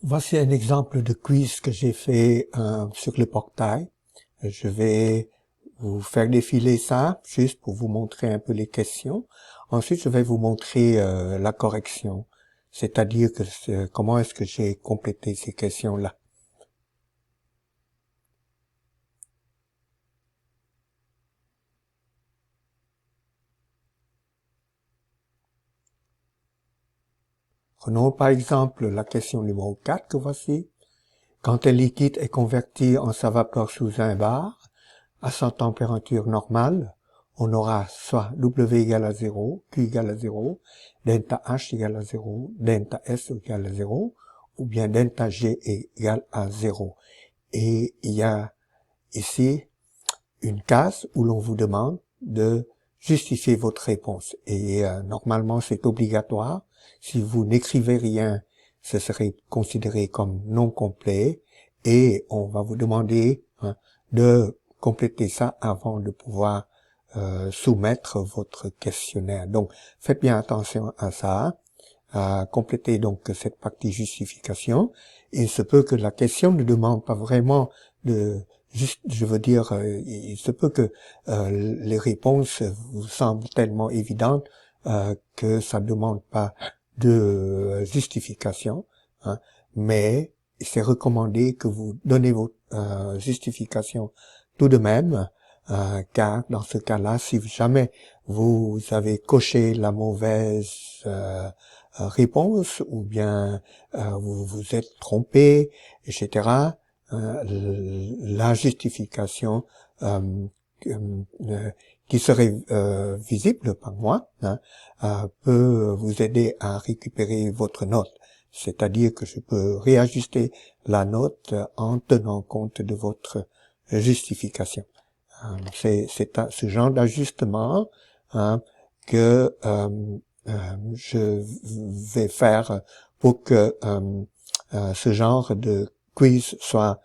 Voici un exemple de quiz que j'ai fait sur le portail. Je vais vous faire défiler ça, juste pour vous montrer un peu les questions. Ensuite, je vais vous montrer la correction, c'est-à-dire que comment est-ce que j'ai complété ces questions-là. Prenons par exemple la question numéro 4 que voici. Quand un liquide est converti en sa vapeur sous un bar, à sa température normale, on aura soit W égale à 0, Q égale à 0, delta H égale à 0, delta S égale à 0, ou bien delta G égale à 0. Et il y a ici une case où l'on vous demande de justifier votre réponse. Et normalement, c'est obligatoire. Si vous n'écrivez rien, ce serait considéré comme non complet. Et on va vous demander de compléter ça avant de pouvoir soumettre votre questionnaire. Donc, faites bien attention à ça. Compléter donc cette partie justification. Il se peut que la question ne demande pas vraiment de juste, je veux dire, il se peut que les réponses vous semblent tellement évidentes que ça ne demande pas de justification, hein, mais c'est recommandé que vous donnez votre justification tout de même, car dans ce cas-là, si jamais vous avez coché la mauvaise réponse ou bien vous vous êtes trompé, etc., la justification qui serait visible par moi peut vous aider à récupérer votre note. C'est-à-dire que je peux réajuster la note en tenant compte de votre justification. C'est ce genre d'ajustement que je vais faire pour que ce genre de quiz soit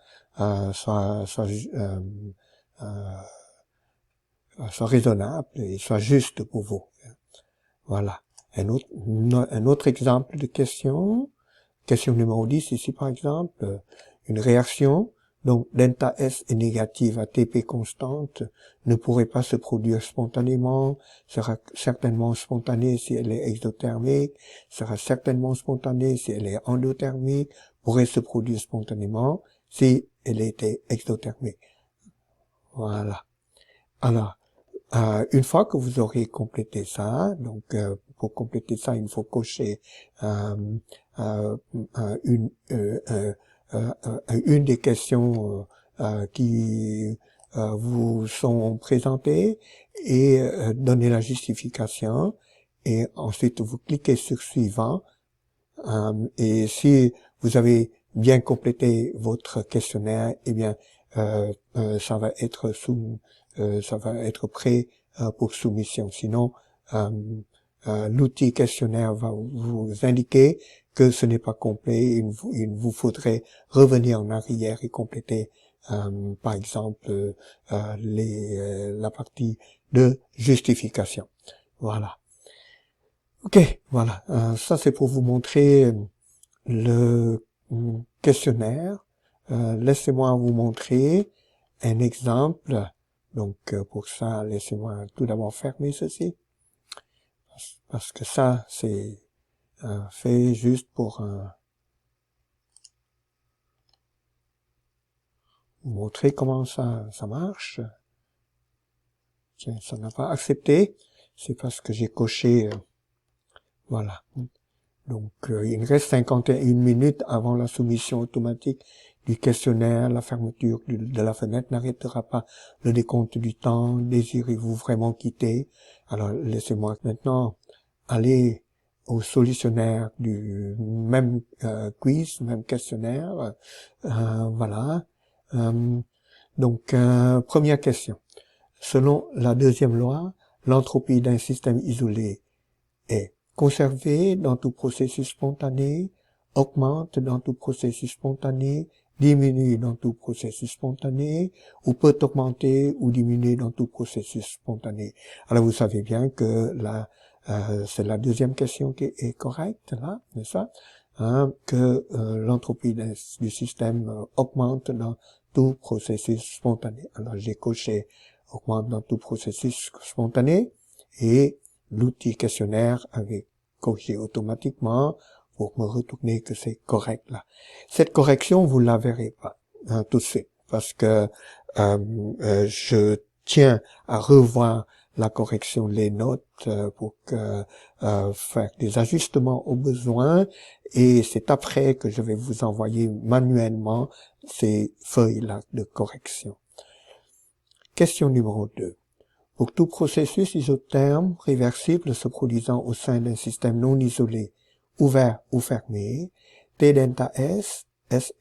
raisonnable et soit juste pour vous. Voilà. Un autre exemple de question. Question numéro 10 ici par exemple. Une réaction. Donc, delta S est négative à TP constante, ne pourrait pas se produire spontanément, sera certainement spontanée si elle est exothermique, sera certainement spontanée si elle est endothermique, pourrait se produire spontanément si elle était exothermique. Voilà. Alors, une fois que vous aurez complété ça, donc pour compléter ça, il faut cocher une des questions qui vous sont présentées et donner la justification. Et ensuite, vous cliquez sur suivant. Et si vous avez bien complété votre questionnaire, eh bien, ça va être ça va être prêt pour soumission. Sinon, l'outil questionnaire va vous indiquer que ce n'est pas complet. Il vous faudrait revenir en arrière et compléter, par exemple, la partie de justification. Voilà. Ok, voilà. Ça, c'est pour vous montrer le questionnaire. Laissez-moi vous montrer un exemple. Donc, pour ça, laissez-moi tout d'abord fermer ceci. Parce que ça, c'est fait juste pour vous montrer comment ça marche. Tiens, ça n'a pas accepté. C'est parce que j'ai coché... voilà. Donc, il reste 51 minutes avant la soumission automatique du questionnaire. La fermeture de la fenêtre n'arrêtera pas le décompte du temps. Désirez-vous vraiment quitter? Alors, laissez-moi maintenant aller au solutionnaire du même quiz, même questionnaire. Voilà. Donc, première question. Selon la deuxième loi, l'entropie d'un système isolé est conservée dans tout processus spontané, augmente dans tout processus spontané, diminue dans tout processus spontané, ou peut augmenter ou diminuer dans tout processus spontané. Alors vous savez bien que C'est la deuxième question qui est correcte, là, n'est-ce pas? Hein, que l'entropie du système augmente dans tout processus spontané. Alors j'ai coché augmente dans tout processus spontané et l'outil questionnaire avait coché automatiquement pour me retourner que c'est correct là. Cette correction, vous la verrez pas hein, tout de suite parce que je tiens à revoir la correction des notes pour que, faire des ajustements aux besoins et c'est après que je vais vous envoyer manuellement ces feuilles-là de correction. Question numéro 2. Pour tout processus isotherme réversible se produisant au sein d'un système non isolé, ouvert ou fermé, T delta S, S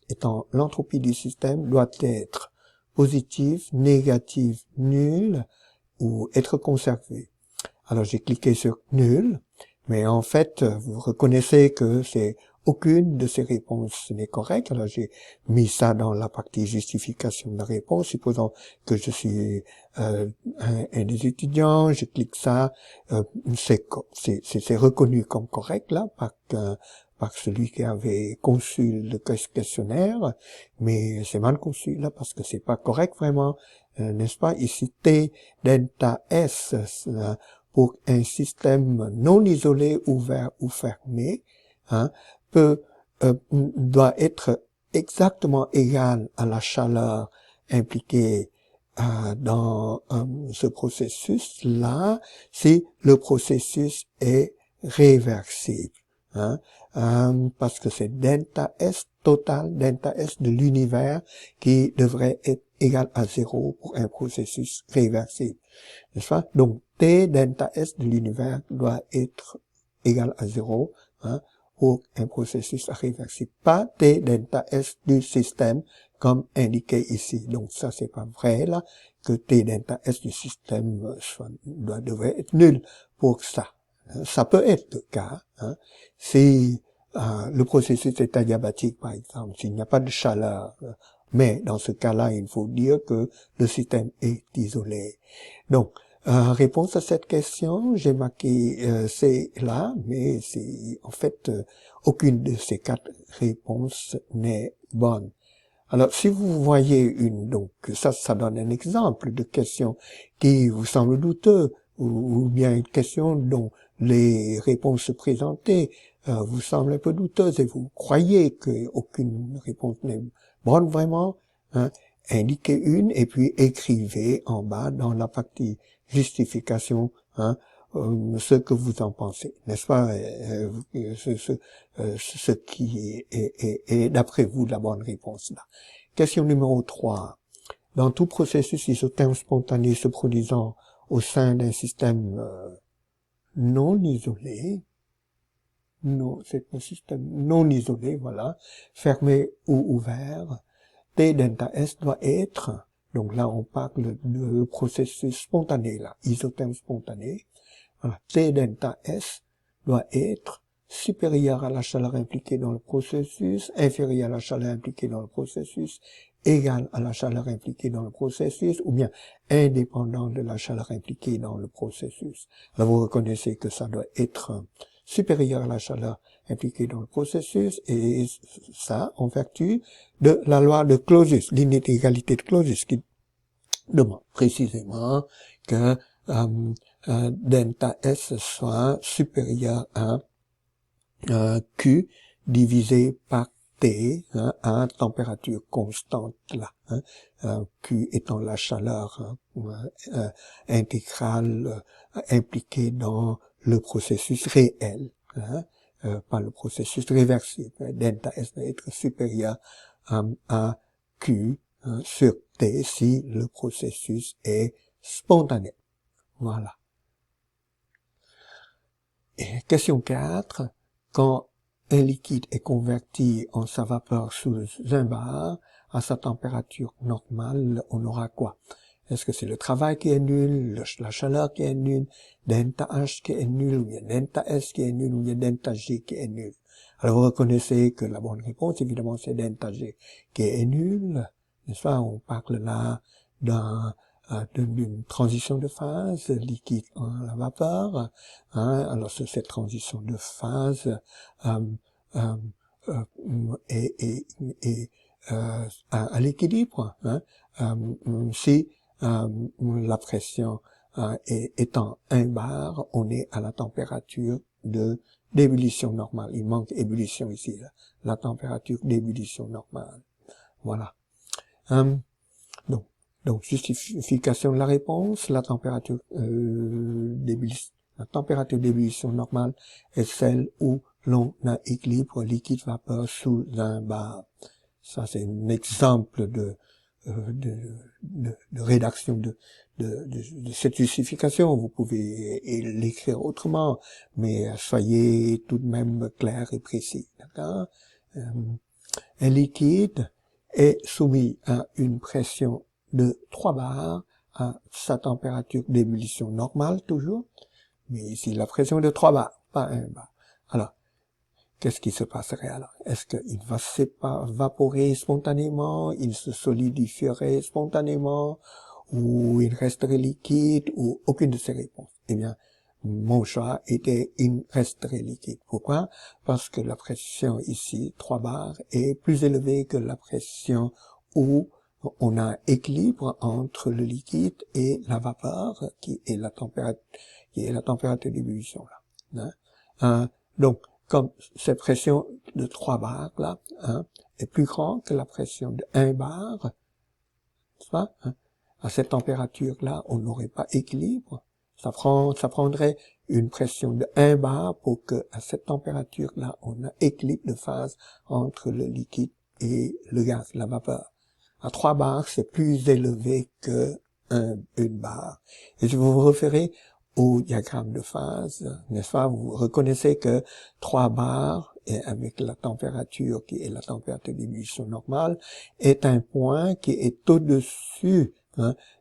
étant l'entropie du système, doit être positive, négative, nulle ou être conservée. Alors j'ai cliqué sur nul, mais en fait vous reconnaissez que c'est aucune de ces réponses n'est correcte. Alors j'ai mis ça dans la partie justification de la réponse. Supposons que je suis un des étudiants, je clique ça, c'est reconnu comme correct là par celui qui avait conçu le questionnaire, mais c'est mal conçu là parce que c'est pas correct vraiment, n'est-ce pas? Ici T delta S pour un système non isolé, ouvert ou fermé, hein, doit être exactement égal à la chaleur impliquée dans ce processus-là si le processus est réversible. Hein, parce que c'est delta S total, delta S de l'univers qui devrait être égal à 0 pour un processus réversible. N'est-ce pas? Donc, T delta S de l'univers doit être égal à 0 hein, pour un processus réversible. Pas T delta S du système comme indiqué ici. Donc, ça, c'est pas vrai, là, que T delta S du système devrait être nul pour ça. Ça peut être le cas. Hein, si le processus est adiabatique, par exemple, s'il n'y a pas de chaleur, mais dans ce cas-là, il faut dire que le système est isolé. Donc, réponse à cette question, j'ai marqué c'est là, mais c'est en fait aucune de ces 4 réponses n'est bonne. Alors, si vous voyez donc ça donne un exemple de question qui vous semble douteuse, ou bien une question dont les réponses présentées vous semblent un peu douteuses et vous croyez qu'aucune réponse n'est bonne vraiment, hein, indiquez une et puis écrivez en bas dans la partie justification hein, ce que vous en pensez, n'est-ce pas, ce qui est d'après vous la bonne réponse là. Question numéro 3. Dans tout processus isotherme spontané se produisant au sein d'un système non isolé, c'est un système non isolé, voilà, fermé ou ouvert, T delta S doit être, donc là on parle de processus spontané, là, isotherme spontané, voilà, T delta S doit être supérieur à la chaleur impliquée dans le processus, inférieur à la chaleur impliquée dans le processus, égal à la chaleur impliquée dans le processus, ou bien indépendant de la chaleur impliquée dans le processus. Alors vous reconnaissez que ça doit être supérieur à la chaleur impliquée dans le processus, et ça en vertu de la loi de Clausius, l'inégalité de Clausius, qui demande précisément que delta S soit supérieur à Q divisé par T hein, à température constante là, hein, Q étant la chaleur intégrale impliquée dans le processus réel, hein, pas le processus réversible. Delta S doit être supérieur à Q sur T si le processus est spontané. Voilà. Et question 4. Quand un liquide est converti en sa vapeur sous un bar, à sa température normale, on aura quoi? Est-ce que c'est le travail qui est nul, la chaleur qui est nulle, delta H qui est nul, ou bien delta S qui est nul, ou bien delta G qui est nul? Alors vous reconnaissez que la bonne réponse, évidemment, c'est delta G qui est nul, n'est-ce pas? On parle là d'un d'une transition de phase, liquide en la vapeur. Alors cette transition de phase est à l'équilibre. Si la pression étant 1 bar, on est à la température d'ébullition normale. Il manque ébullition ici, là. La température d'ébullition normale. Voilà. Donc, justification de la réponse, la température d'ébullition normale est celle où l'on a équilibre liquide-vapeur sous 1 bar. Ça, c'est un exemple de rédaction de cette justification. Vous pouvez l'écrire autrement, mais soyez tout de même clair et précis. D'accord? Un liquide est soumis à une pression de 3 bars à sa température d'ébullition normale toujours, mais ici la pression de 3 bars, pas 1 bar. Alors, qu'est-ce qui se passerait alors? Est-ce qu'il va s'évaporer spontanément, il se solidifierait spontanément, ou il resterait liquide, ou aucune de ces réponses? Eh bien, mon choix était il resterait liquide. Pourquoi? Parce que la pression ici, 3 bars, est plus élevée que la pression où on a équilibre entre le liquide et la vapeur, qui est la température d'ébullition là. Donc, comme cette pression de 3 bars là est plus grande que la pression de 1 bar, à cette température là, on n'aurait pas équilibre. Ça prendrait une pression de 1 bar pour que à cette température là, on a équilibre de phase entre le liquide et le gaz, la vapeur. À 3 bars, c'est plus élevé que 1 bar. Et si vous vous référez au diagramme de phase, n'est-ce pas, vous reconnaissez que 3 bars, et avec la température qui est la température d'ébullition normale, est un point qui est au-dessus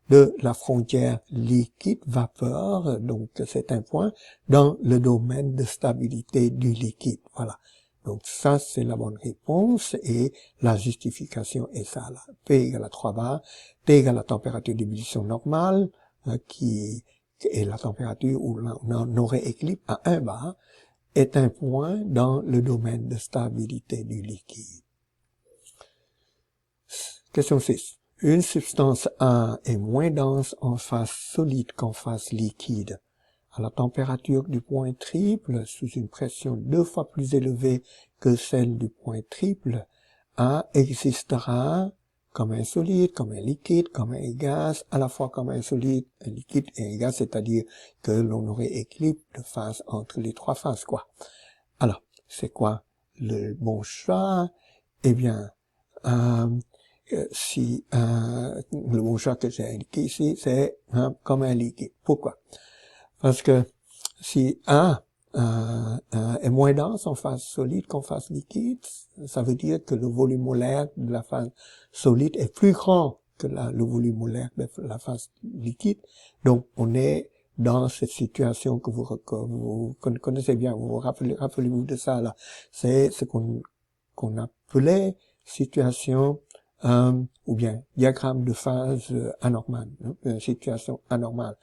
de la frontière liquide-vapeur. Donc, c'est un point dans le domaine de stabilité du liquide. Voilà. Donc, ça, c'est la bonne réponse et la justification est ça, là. P égale à 3 bars, T égale à la température d'ébullition normale, qui est la température où on aurait équilibre à 1 bar, est un point dans le domaine de stabilité du liquide. Question 6. Une substance A est moins dense en phase solide qu'en phase liquide. À la température du point triple, sous une pression 2 fois plus élevée que celle du point triple, A existera comme un solide, comme un liquide, comme un gaz, à la fois comme un solide, un liquide et un gaz, c'est-à-dire que l'on aurait équilibre de phase entre les 3 phases, quoi. Alors, c'est quoi le bon choix? Eh bien, le bon choix que j'ai indiqué ici, c'est comme un liquide. Pourquoi? Parce que si A est moins dense en phase solide qu'en phase liquide, ça veut dire que le volume molaire de la phase solide est plus grand que le volume molaire de la phase liquide. Donc, on est dans cette situation que vous connaissez bien. Vous rappelez-vous de ça, là. C'est ce qu'on appelait situation ou bien diagramme de phase anormale, situation anormale,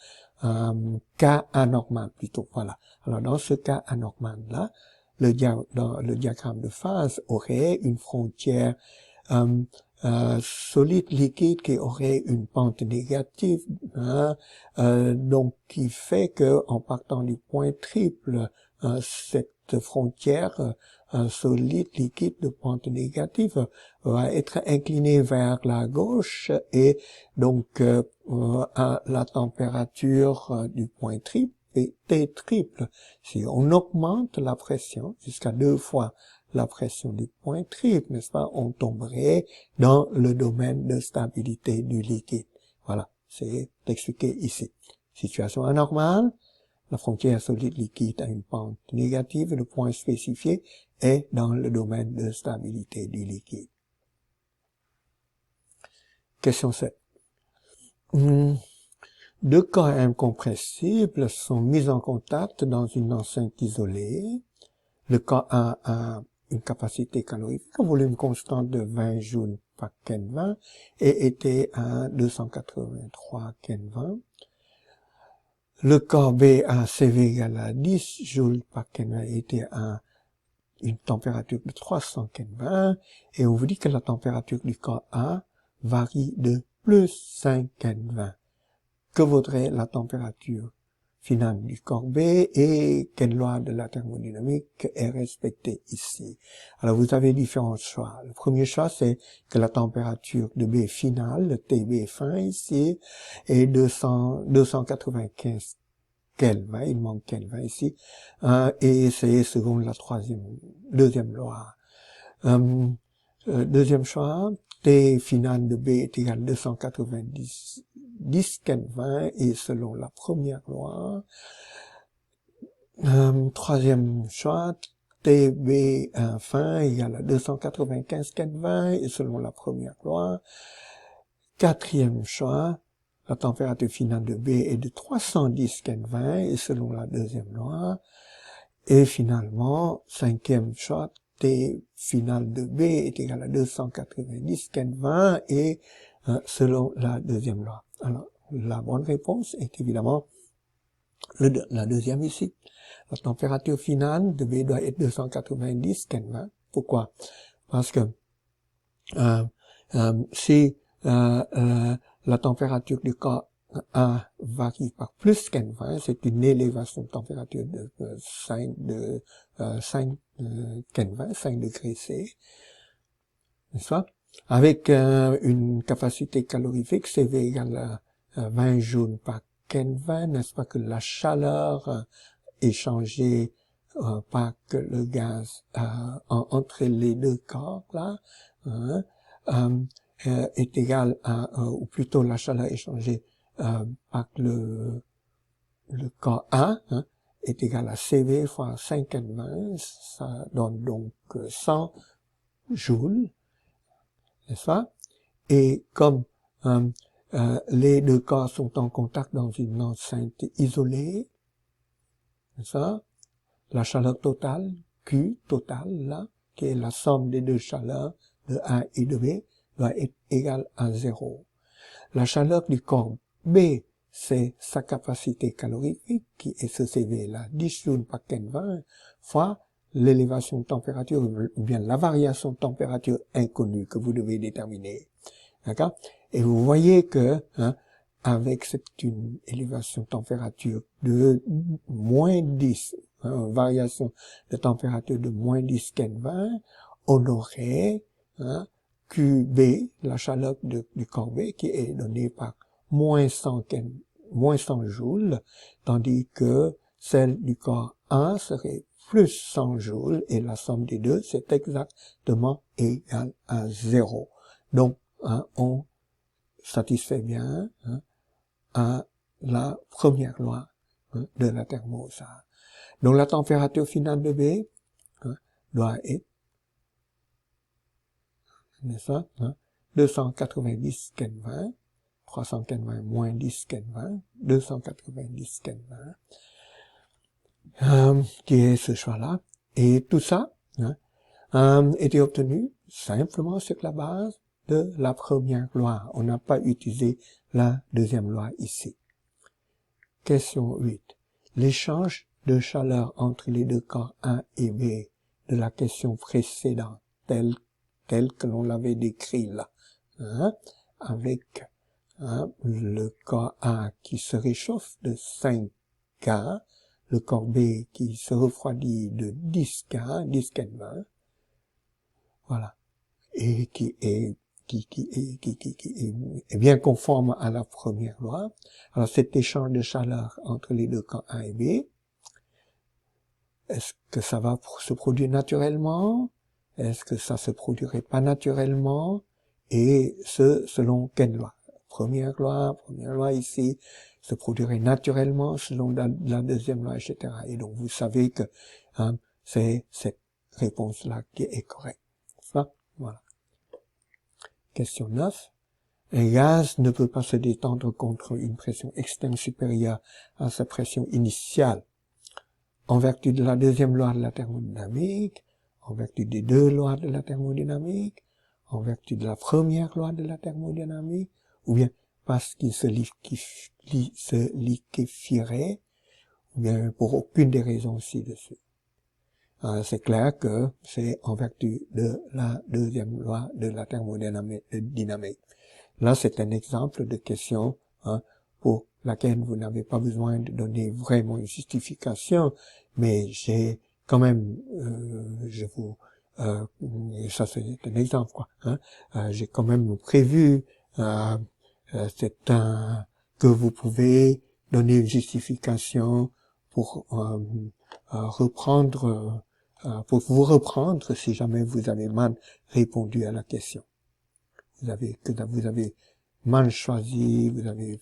cas anormal plutôt, voilà. Alors dans ce cas anormal-là, le diagramme de phase aurait une frontière solide liquide qui aurait une pente négative, donc qui fait que en partant du point triple, cette frontière solide liquide de pente négative va être inclinée vers la gauche et donc à la température du point triple et T triple. Si on augmente la pression jusqu'à 2 fois la pression du point triple, n'est-ce pas, on tomberait dans le domaine de stabilité du liquide. Voilà, c'est expliqué ici. Situation anormale, la frontière solide-liquide a une pente négative et le point spécifié est dans le domaine de stabilité du liquide. Question 7. Deux corps incompressibles sont mis en contact dans une enceinte isolée. Le corps A a une capacité calorifique, un volume constant de 20 joules par Kelvin et était à 283 Kelvin. Le corps B à CV égale à 10 joules par Kelvin était à une température de 300 Kelvin et on vous dit que la température du corps A varie de plus 5 Kelvin. Que vaudrait la température finale du corps B et quelle loi de la thermodynamique est respectée ici? Alors vous avez différents choix. Le premier choix c'est que la température de B finale, le TB fin ici, est 295 Kelvin, il manque Kelvin ici, et c'est selon la deuxième loi. Deuxième choix, T finale de B est égal à 290 Kelvin et selon la première loi. Troisième choix, TB fin égale à 295 Kelvin et selon la première loi. Quatrième choix, la température finale de B est de 310 Kelvin et selon la deuxième loi. Et finalement, cinquième choix, T finale de B est égal à 290 Kelvin et selon la deuxième loi. Alors, la bonne réponse est évidemment la deuxième ici. La température finale de B doit être 290 Kelvin. Pourquoi? Parce que si la température du corps A varie par plus Kelvin, c'est une élévation de température de 5 Kelvin, 5 degrés C, n'est-ce pas? Avec une capacité calorifique, CV égale à 20 joules par Kelvin, n'est-ce pas que la chaleur échangée par le gaz entre les deux corps là, est égale à, ou plutôt la chaleur échangée par le corps A, est égale à CV fois 5 Kelvin, ça donne donc 100 joules, n'est-ce pas? Et comme les deux corps sont en contact dans une enceinte isolée, n'est-ce pas? La chaleur totale, Q totale, là, qui est la somme des deux chaleurs de A et de B, doit être égale à 0. La chaleur du corps B, c'est sa capacité calorifique, qui est ce CV là, 10 joules par Kelvin, fois l'élévation de température, ou bien la variation de température inconnue que vous devez déterminer. D'accord? Et vous voyez que, avec une élévation de température de moins 10, variation de température de moins 10 Kelvin, on aurait, QB, la chaleur du corps B, qui est donnée par moins 100 joules, tandis que celle du corps A serait plus 100 joules, et la somme des deux, c'est exactement égal à 0. Donc, on satisfait bien à la première loi de la thermostat. Donc, la température finale de B doit être, n'est-ce pas, 290 Kelvin, 300 Kelvin moins 10 Kelvin, 290 Kelvin, qui est ce choix-là. Et tout ça était obtenu simplement sur la base de la première loi. On n'a pas utilisé la deuxième loi ici. Question 8. L'échange de chaleur entre les deux corps A et B de la question précédente, tel que l'on l'avait décrit là, avec le corps A qui se réchauffe de 5 K, le corps B qui se refroidit de 10 K, 10 Kelvin, voilà, et qui est bien conforme à la première loi. Alors cet échange de chaleur entre les deux corps A et B, est-ce que ça va se produire naturellement? Est-ce que ça se produirait pas naturellement? Et ce, selon quelle loi? Première loi ici, se produirait naturellement selon la deuxième loi, etc. Et donc vous savez que c'est cette réponse-là qui est correcte. Ça, voilà. Question 9. Un gaz ne peut pas se détendre contre une pression externe supérieure à sa pression initiale. En vertu de la deuxième loi de la thermodynamique, en vertu des deux lois de la thermodynamique, en vertu de la première loi de la thermodynamique, ou bien parce qu'il se liquéfierait, ou bien pour aucune des raisons ci-dessus. C'est clair que c'est en vertu de la deuxième loi de la thermodynamique. Là, c'est un exemple de question pour laquelle vous n'avez pas besoin de donner vraiment une justification, mais j'ai quand même, ça c'est un exemple quoi. J'ai quand même prévu, que vous pouvez donner une justification pour pour vous reprendre si jamais vous avez mal répondu à la question. Vous avez mal choisi, vous avez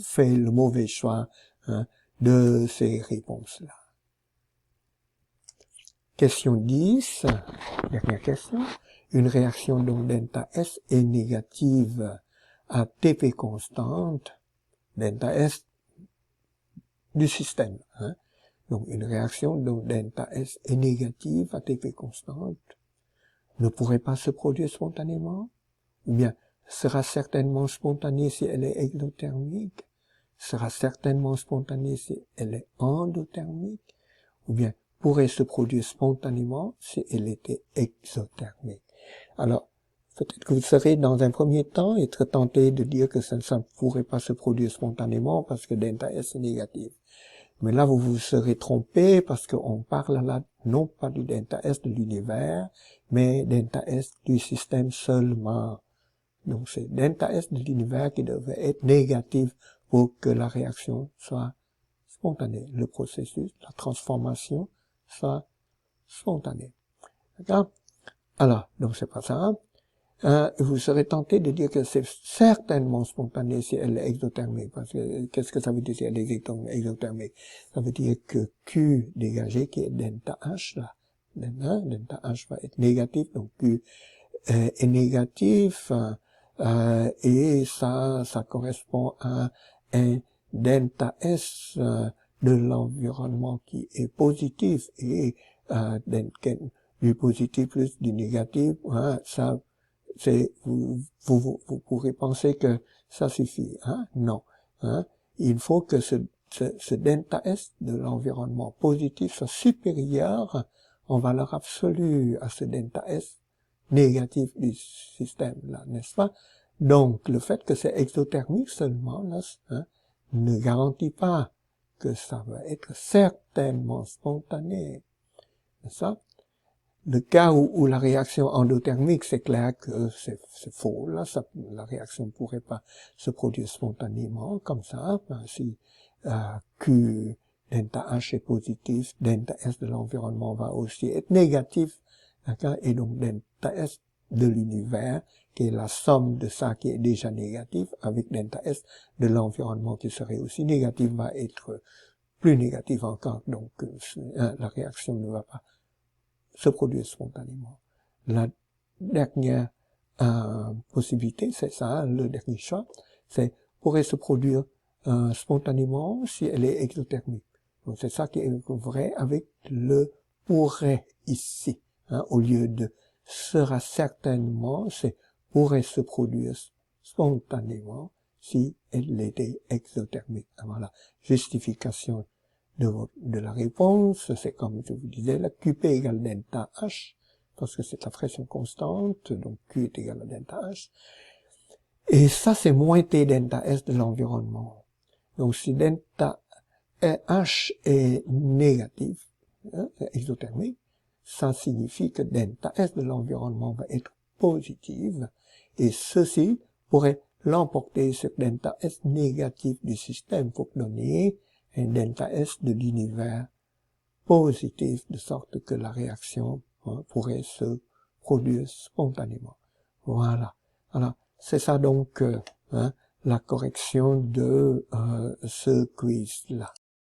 fait le mauvais choix de ces réponses-là. Question 10, dernière question. Une réaction dont delta S est négative à Tp constante, delta S du système. Donc une réaction dont delta S est négative à Tp constante ne pourrait pas se produire spontanément, ou bien sera certainement spontanée si elle est exothermique, sera certainement spontanée si elle est endothermique, ou bien pourrait se produire spontanément si elle était exothermique. Alors, peut-être que vous serez dans un premier temps être tenté de dire que ça ne pourrait pas se produire spontanément parce que delta S est négatif. Mais là, vous vous serez trompé parce qu'on parle là non pas du delta S de l'univers, mais delta S du système seulement. Donc c'est delta S de l'univers qui devait être négatif pour que la réaction soit spontanée. Le processus, la transformation soit spontanée. D'accord? Alors, donc c'est pas ça. Vous serez tenté de dire que c'est certainement spontané si elle est exothermique. Parce que, qu'est-ce que ça veut dire si elle est exothermique? Ça veut dire que Q dégagé, qui est delta H, là, delta H va être négatif, donc Q est négatif, et ça correspond à un delta S de l'environnement qui est positif, et du positif plus du négatif, ça vous pourrez penser que ça suffit, non, il faut que ce delta S de l'environnement positif soit supérieur en valeur absolue à ce delta S négatif du système, là, n'est-ce pas? Donc, le fait que c'est exothermique seulement, là, ne garantit pas que ça va être certainement spontané, n'est-ce pas? Le cas où la réaction endothermique, c'est clair que c'est faux, là, la réaction ne pourrait pas se produire spontanément, comme ça, si Q delta H est positif, delta S de l'environnement va aussi être négatif, d'accord, et donc delta S de l'univers, qui est la somme de ça qui est déjà négatif, avec delta S de l'environnement qui serait aussi négatif, va être plus négatif encore, donc la réaction ne va pas se produire spontanément. La dernière possibilité, c'est ça, le dernier choix, c'est pourrait se produire spontanément si elle est exothermique. Donc c'est ça qui est vrai avec le pourrait ici. Au lieu de sera certainement, c'est pourrait se produire spontanément si elle était exothermique. Voilà, justification de la réponse, c'est comme je vous disais, la QP égale delta H, parce que c'est la pression constante, donc Q est égal à delta H. Et ça, c'est moins T delta S de l'environnement. Donc si delta H est négatif, exothermique, ça signifie que delta S de l'environnement va être positive, et ceci pourrait l'emporter sur delta S négatif du système pour donner un delta S de l'univers positif, de sorte que la réaction pourrait se produire spontanément. Voilà. Alors, c'est ça donc la correction de ce quiz-là.